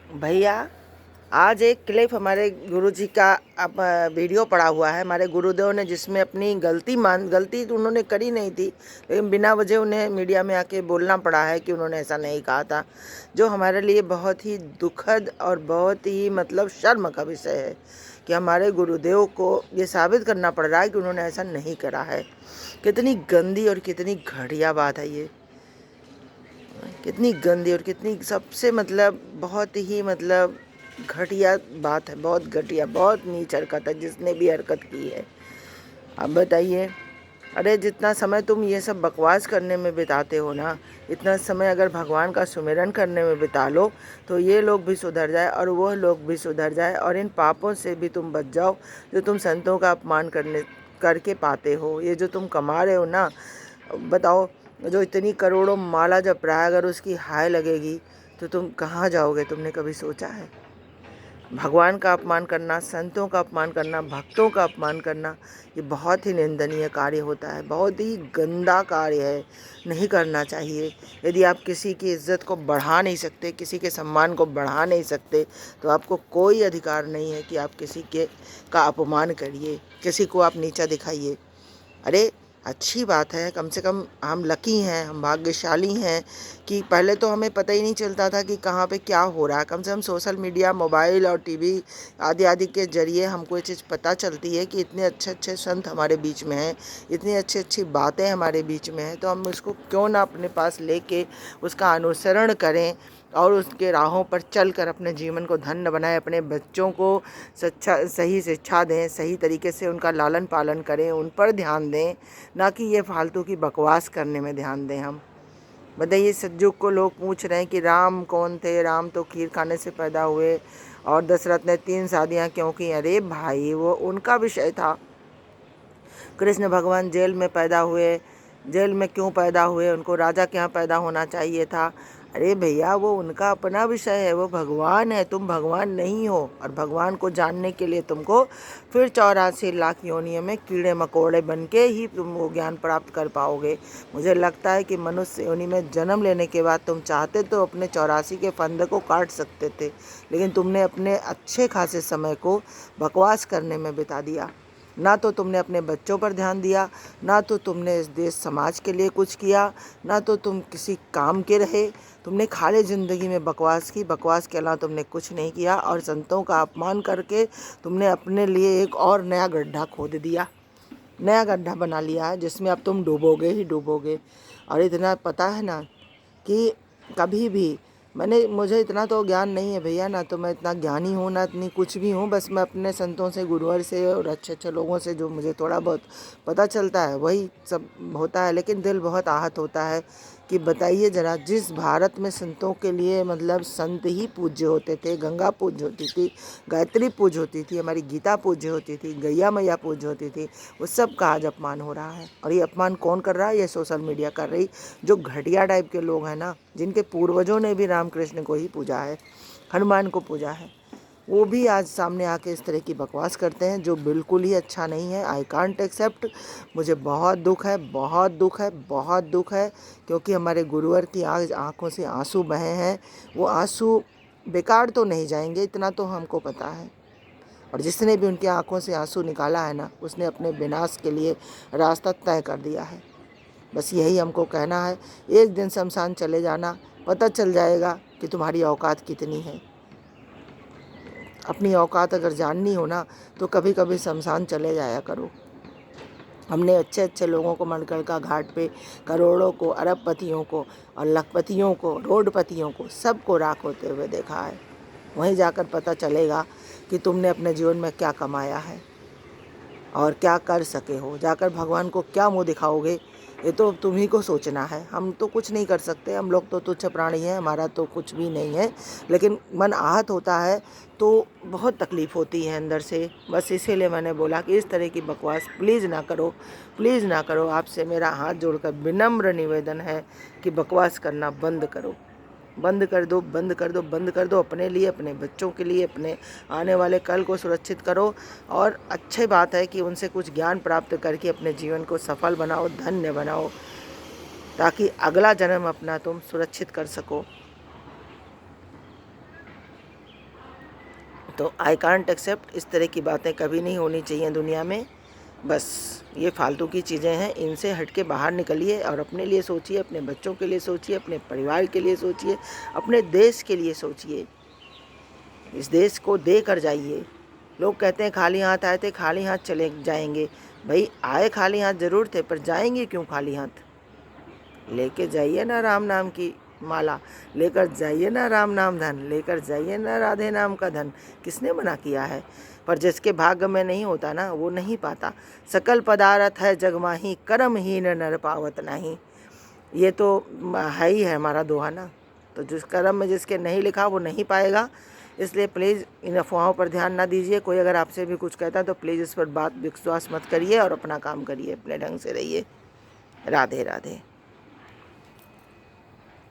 भैया, आज एक क्लिप हमारे गुरुजी का अब वीडियो पड़ा हुआ है हमारे गुरुदेव ने, जिसमें अपनी गलती तो उन्होंने करी नहीं थी, लेकिन बिना वजह उन्हें मीडिया में आके बोलना पड़ा है कि उन्होंने ऐसा नहीं कहा था, जो हमारे लिए बहुत ही दुखद और बहुत ही शर्म का विषय है कि हमारे गुरुदेव को ये साबित करना पड़ रहा है कि उन्होंने ऐसा नहीं करा है। कितनी गंदी और कितनी घटिया बात है ये, कितनी गंदी और कितनी सबसे बहुत ही घटिया बात है, बहुत घटिया, बहुत नीच हरकत है जिसने भी हरकत की है। अब बताइए, अरे जितना समय तुम ये सब बकवास करने में बिताते हो ना, इतना समय अगर भगवान का सुमिरन करने में बिता लो तो ये लोग भी सुधर जाए और वह लोग भी सुधर जाए और इन पापों से भी तुम बच जाओ जो तुम संतों का अपमान करके पाते हो। ये जो तुम कमा रहे हो ना, बताओ, जो इतनी करोड़ों माला जप रहा है, अगर उसकी हाय लगेगी तो तुम कहाँ जाओगे? तुमने कभी सोचा है? भगवान का अपमान करना, संतों का अपमान करना, भक्तों का अपमान करना, ये बहुत ही निंदनीय कार्य होता है, बहुत ही गंदा कार्य है, नहीं करना चाहिए। यदि आप किसी की इज्जत को बढ़ा नहीं सकते, किसी के सम्मान को बढ़ा नहीं सकते, तो आपको कोई अधिकार नहीं है कि आप किसी का अपमान करिए, किसी को आप नीचा दिखाइए। अरे अच्छी बात है, कम से कम हम लकी हैं, हम भाग्यशाली हैं कि पहले तो हमें पता ही नहीं चलता था कि कहाँ पे क्या हो रहा है। कम से कम सोशल मीडिया, मोबाइल और टीवी आदि आदि के ज़रिए हमको ये चीज़ पता चलती है कि इतने अच्छे अच्छे संत हमारे बीच में हैं, इतनी अच्छी अच्छी बातें हमारे बीच में हैं, तो हम उसको क्यों ना अपने पास लेके उसका अनुसरण करें और उसके राहों पर चलकर अपने जीवन को धन्य बनाएं, अपने बच्चों को सही शिक्षा दें, सही तरीके से उनका लालन पालन करें, उन पर ध्यान दें, ना कि ये फालतू की बकवास करने में ध्यान दें हम। बताइए, सतयुग को लोग पूछ रहे हैं कि राम कौन थे? राम तो खीर खाने से पैदा हुए और दशरथ ने 3 शादियाँ क्यों की? अरे भाई, वो उनका विषय था। कृष्ण भगवान जेल में पैदा हुए, जेल में क्यों पैदा हुए? उनको राजा के यहाँ पैदा होना चाहिए था। अरे भैया, वो उनका अपना विषय है, वो भगवान है, तुम भगवान नहीं हो। और भगवान को जानने के लिए तुमको फिर 84 लाख योनियों में कीड़े मकोड़े बन के ही तुम वो ज्ञान प्राप्त कर पाओगे। मुझे लगता है कि मनुष्य योनि में जन्म लेने के बाद तुम चाहते तो अपने 84 के फंदे को काट सकते थे, लेकिन तुमने अपने अच्छे खासे समय को बकवास करने में बिता दिया। ना तो तुमने अपने बच्चों पर ध्यान दिया, ना तो तुमने इस देश समाज के लिए कुछ किया, ना तो तुम किसी काम के रहे। तुमने खाली ज़िंदगी में बकवास की, बकवास के अलावा तुमने कुछ नहीं किया और संतों का अपमान करके तुमने अपने लिए एक और नया गड्ढा खोद दिया, नया गड्ढा बना लिया है जिसमें अब तुम डूबोगे ही डूबोगे। और इतना पता है ना कि कभी भी मुझे इतना तो ज्ञान नहीं है भैया, ना तो मैं इतना ज्ञानी हूँ, ना इतनी कुछ भी हूँ। बस मैं अपने संतों से, गुरुवर से और अच्छे अच्छे लोगों से जो मुझे थोड़ा बहुत पता चलता है वही सब होता है। लेकिन दिल बहुत आहत होता है कि बताइए ज़रा, जिस भारत में संतों के लिए संत ही पूज्य होते थे, गंगा पूज्य होती थी, गायत्री पूज्य होती थी, हमारी गीता पूज्य होती थी, गैया मैया पूज्य होती थी, उस सब का आज अपमान हो रहा है। और ये अपमान कौन कर रहा है? ये सोशल मीडिया कर रही, जो घटिया टाइप के लोग हैं ना, जिनके पूर्वजों ने भी रामकृष्ण को ही पूजा है, हनुमान को पूजा है, वो भी आज सामने आके इस तरह की बकवास करते हैं, जो बिल्कुल ही अच्छा नहीं है। I can't accept. मुझे बहुत दुख है, बहुत दुख है, बहुत दुख है, क्योंकि हमारे गुरुवर की आज आँखों से आंसू बहे हैं। वो आंसू बेकार तो नहीं जाएंगे, इतना तो हमको पता है। और जिसने भी उनकी आंखों से आंसू निकाला है ना, उसने अपने विनाश के लिए रास्ता तय कर दिया है। बस यही हमको कहना है। एक दिन शमशान चले जाना, पता चल जाएगा कि तुम्हारी औकात कितनी है। अपनी औकात अगर जाननी हो ना, तो कभी कभी शमशान चले जाया करो। हमने अच्छे अच्छे लोगों को मणिकर्णिका घाट पे करोड़ों को, अरबपतियों को और लखपतियों को, रोडपतियों को, सबको राख होते हुए देखा है। वहीं जाकर पता चलेगा कि तुमने अपने जीवन में क्या कमाया है और क्या कर सके हो। जाकर भगवान को क्या मुंह दिखाओगे, ये तो तुम ही को सोचना है। हम तो कुछ नहीं कर सकते, हम लोग तो तुच्छ प्राणी हैं, हमारा तो कुछ भी नहीं है। लेकिन मन आहत होता है तो बहुत तकलीफ़ होती है अंदर से। बस इसीलिए मैंने बोला कि इस तरह की बकवास प्लीज़ ना करो, प्लीज़ ना करो। आपसे मेरा हाथ जोड़कर विनम्र निवेदन है कि बकवास करना बंद करो, बंद कर दो, बंद कर दो, बंद कर दो। अपने लिए, अपने बच्चों के लिए, अपने आने वाले कल को सुरक्षित करो। और अच्छी बात है कि उनसे कुछ ज्ञान प्राप्त करके अपने जीवन को सफल बनाओ, धन्य बनाओ, ताकि अगला जन्म अपना तुम सुरक्षित कर सको। तो आई कांट एक्सेप्ट। इस तरह की बातें कभी नहीं होनी चाहिए दुनिया में। बस ये फालतू की चीज़ें हैं, इनसे हट के बाहर निकलिए और अपने लिए सोचिए, अपने बच्चों के लिए सोचिए, अपने परिवार के लिए सोचिए, अपने देश के लिए सोचिए। इस देश को दे कर जाइए। लोग कहते हैं खाली हाथ आए थे, खाली हाथ चले जाएंगे। भाई आए खाली हाथ ज़रूर थे, पर जाएंगे क्यों खाली हाथ? लेके जाइए ना राम नाम की माला, लेकर जाइए ना राम नाम धन, लेकर जाइए ना राधे नाम का धन। किसने मना किया है? पर जिसके भाग्य में नहीं होता ना, वो नहीं पाता। सकल पदार्थ है जग माही, कर्महीन नर पावत नाही। ये तो है ही है हमारा दोहा ना। तो जिस कर्म में जिसके नहीं लिखा वो नहीं पाएगा। इसलिए प्लीज़ इन अफवाहों पर ध्यान ना दीजिए। कोई अगर आपसे भी कुछ कहता है तो प्लीज़ इस पर बात विश्वास मत करिए और अपना काम करिए, अपने ढंग से रहिए। राधे राधे।